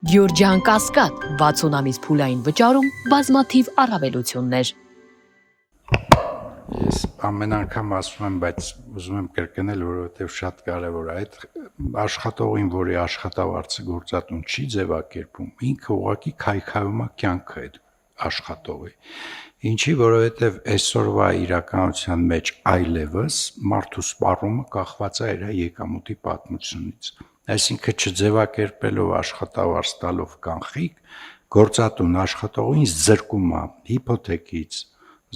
Գյորջյան Կասկադ 60 ամիս փուլային վճարում բազմաթիվ առավելություններ։ Ես ամեն անգամ ասում եմ, բայց ուզում եմ կրկնել, որովհետև շատ կարևոր է այդ աշխատողին, որի աշխատավարձը գործատուն չի ձևակերպում, ինքը ուղղակի քայքայում է կյանքը այդ աշխատողի։ Ինչի, որովհետև այսօրվա իրականության մեջ այլևս մարդու սպառումը կախված է իր եկամուտի պատմությունից։ Այսինքն չձևակերպելով աշխատավարձ տալով կանխիկ, գործատուն աշխատողին զրկում է հիփոթեքից,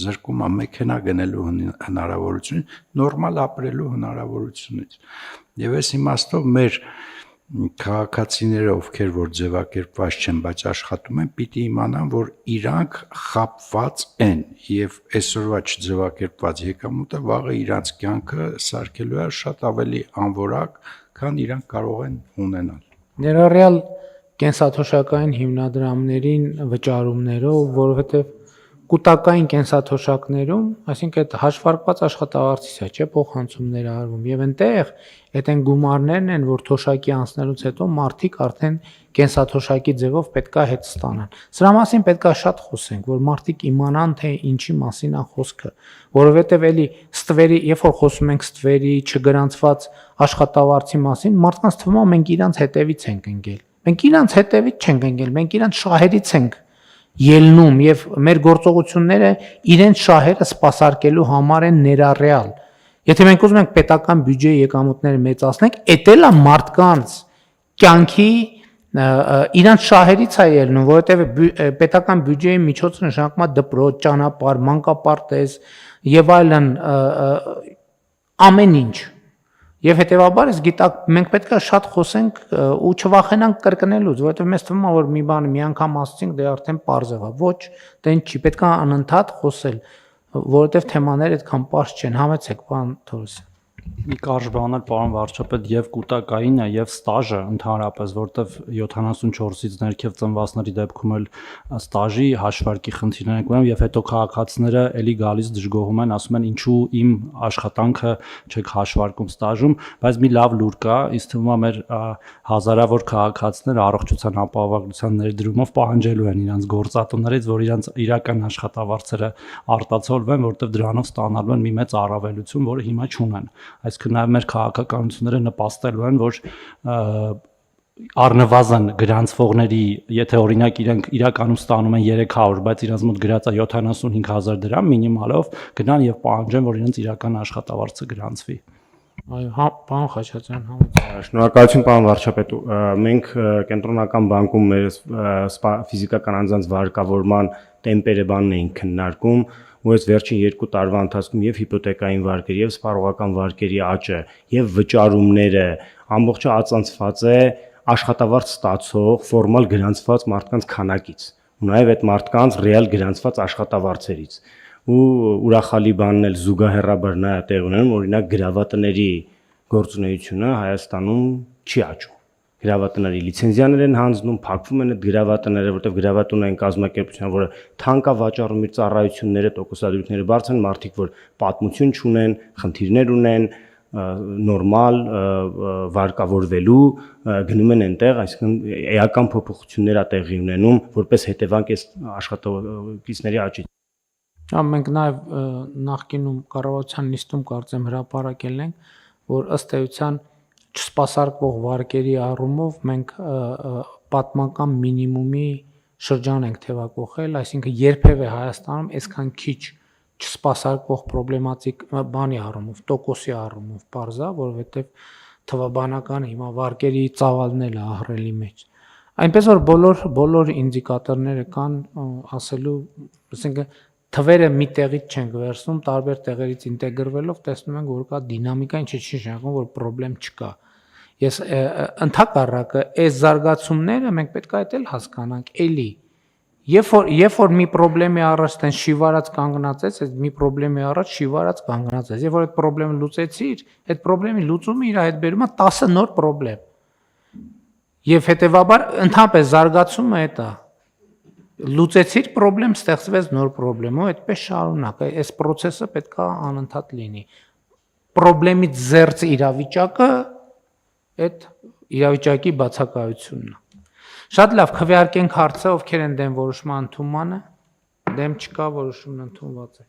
զրկում է մեքենա գնելու հնարավորությունից, նորմալ ապրելու հնարավորությունից։ Եվ այս իմաստով մեր քաղաքացիները, ովքեր որ ձևակերպված չեն, բայց աշխատում են, պիտի իմանան, որ իրանք խապված են եւ այսօրվա չձևակերպված եկամուտը վաղը իրանք կյանքը սարքելու է շատ ավելի անորակ, քան իրանք կարող են ունենալ։ Ներառյալ կենսաթոշակային հիմնադրամներին վճարումներով, որովհետեւ կൂട്ടակային կենսաթոշակներում, այսինքն այդ հաշվարկված աշխատավարձից է, չէ՞, փոխանցումներ արվում եւ այնտեղ այդ են գումարներն են, որ թոշակի անցնելուց հետո մարդիկ արդեն կենսաթոշակի ձևով պետքա հետ ստանան։ Սրա մասին պետքա շատ խոսենք, որ մարդիկ իմանան, թե ինչի մասին է խոսքը, որովհետեւ էլի ստվերի, երբ որ խոսում ենք ստվերի չգրանցված աշխատավարձի մասին, մարդկանց թվում է մենք իրանց հետևից ենք ընկել։ Մենք իրանց հետևից չենք ընկել, մենք իրանց շահերից ենք ելնում եւ մեր գործողությունները իրենց շահերը սպասարկելու համար են ներառյալ։ Եթե մենք ուզում ենք պետական բյուջեի եկամուտները մեծացնենք, էտել է մարդկանց կյանքի իրանց շահերից է ելնում, որովհետեւ պետական բյուջեի միջոցը նշանակում է դպրոց, ճանապարհ, մանկապարտեզ եւ այլն ամեն ինչ։ Եվ հետեւաբար ես գիտակ մենք պետք է շատ խոսենք ու չվախենանք կրկնելուց, որովհետեւ մեզ թվում է որ մի բան մի անգամ ասցինք դե արդեն པարզ եղա։ Ոչ, դա ինչ չի, պետք է անընդհատ խոսել, որովհետեւ թեմաները այդքան པարզ չեն։ Համեցեք, պարոն Թորոսյան։ Մի կարճ բան էլ պարոն վարչապետ եւ կൂട്ടակայինը եւ ստաժը ընդհանրապես, որտեվ 74-ից ներքև ծնվածների դեպքում էլ ստաժի հաշվարկի խնդիրներ են կողմ եւ հետո քաղաքացիները էլի գալիս դժգոհում են, ասում են ինչու իմ աշխատանքը չեք հաշվարկում ստաժում, բայց մի լավ լուր կա, ինձ թվում է մեր հազարավոր քաղաքացիները առողջության ապահովագրության ներդրումով պահանջելու են իրանց գործատուներից, որ իրանց իրական աշխատավարձերը արտացոլվեն, որտեվ դրանով ստանալու են մի մեծ առավելություն, որը հիմա չունեն։ Այսինքն նաև մեր քաղաքականությունները նպաստելու են, որ առնվազն գրանցվողների, եթե օրինակ իրենք իրականում ստանում են 300, բայց իրենց մոտ գրած է 75,000 դրամ մինիմալով, գնան եւ պահանջեն, որ իրենց իրական աշխատավարձը գրանցվի։ Այո, պարոն Խաչատրյան, համաձայն։ Շնորհակալություն պարոն վարչապետ։ Մենք կենտրոնական բանկում մեր ֆիզիկական անձանց վարկավորման տեմպերը բանն էին քննարկում, ու այս վերջին 2 տարվա ընթացքում եւ հիպոթեկային վարկերի եւ սպառողական վարկերի աճը եւ վճարումները ամբողջը ածանցված է աշխատավարձ ստացող ֆորմալ գրանցված մարդկանց քանակից ու նաեւ այդ մարդկանց ռեալ գրանցված աշխատավարձերից ու ուրախալի բանն էլ զուգահեռաբար նա տեղ ունենում, օրինակ գրավատների գործունեությունը Հայաստանում չի աճում։ Գրավատների լիցենզիաներ են հանձնում, փակվում են այդ գրավատները, որտեղ գրավատունային կազմակերպությունը, որը թանկ է վաճառում իր ծառայությունները, տոկոսադրույքները բարձր են, մարդիկ, որ պատմություն չունեն, խնդիրներ ունեն, նորմալ վարկավորվելու գնում են այնտեղ, այսինքն էական փոփոխություններ է տեղի ունենում, որպես հետևանք այս աշխատակիցների աճի։ Մենք նաեւ նախկինում կառավարության նիստում կարծեմ հրապարակել ենք, որ ըստ էության չսպասարկվող վարկերի առումով մենք պատմական մինիմումի շրջան ենք թևակողել, այսինքն երբևէ Հայաստանում այսքան քիչ չսպասարկվող պրոբլեմատիկ բանի առումով, տոկոսի առումով բարձա, որովհետև թվաբանական հիմա վարկերի ծավալն էլ է ահռելի մեջ։ Այնպես որ բոլոր ինդիկատորները կան ասելու, ասենք թվերը մի տեղից չենք վերցնում, տարբեր տեղերից ինտեգրվելով տեսնում ենք, որ կա դինամիկա, ինչը չի նշանակում, որ խնդրեմ չկա։ Ես ընդհակառակը այս զարգացումները մենք պետք է այդել հասկանանք, էլի։ Երբ որ մի խնդրեմի առաջ տեն շիվարած կանգնած ես, այդ մի խնդրեմի առաջ շիվարած կանգնած ես։ Երբ որ այդ խնդրեմը լուծեցիր, այդ խնդրեմի լուծումը իր հետ բերում է 10 նոր խնդրեմ։ Եվ հետեւաբար ընդհանրապես զարգացումը է դա։ Լուծեցիր խնդրեմ, ստեղծվեց նոր խնդրեմ, ու այդպես շարունակ, այս process-ը պետք է անընդհատ լինի։ Խնդրեմից զերծ իրավիճակը այդ իրավիճակի բացակայությունն է։ Շատ լավ, քվեարկենք հարցը, ովքեր են դեմ որոշման ընդունմանը։ Դեմ չկա, որոշումն ընդունված է։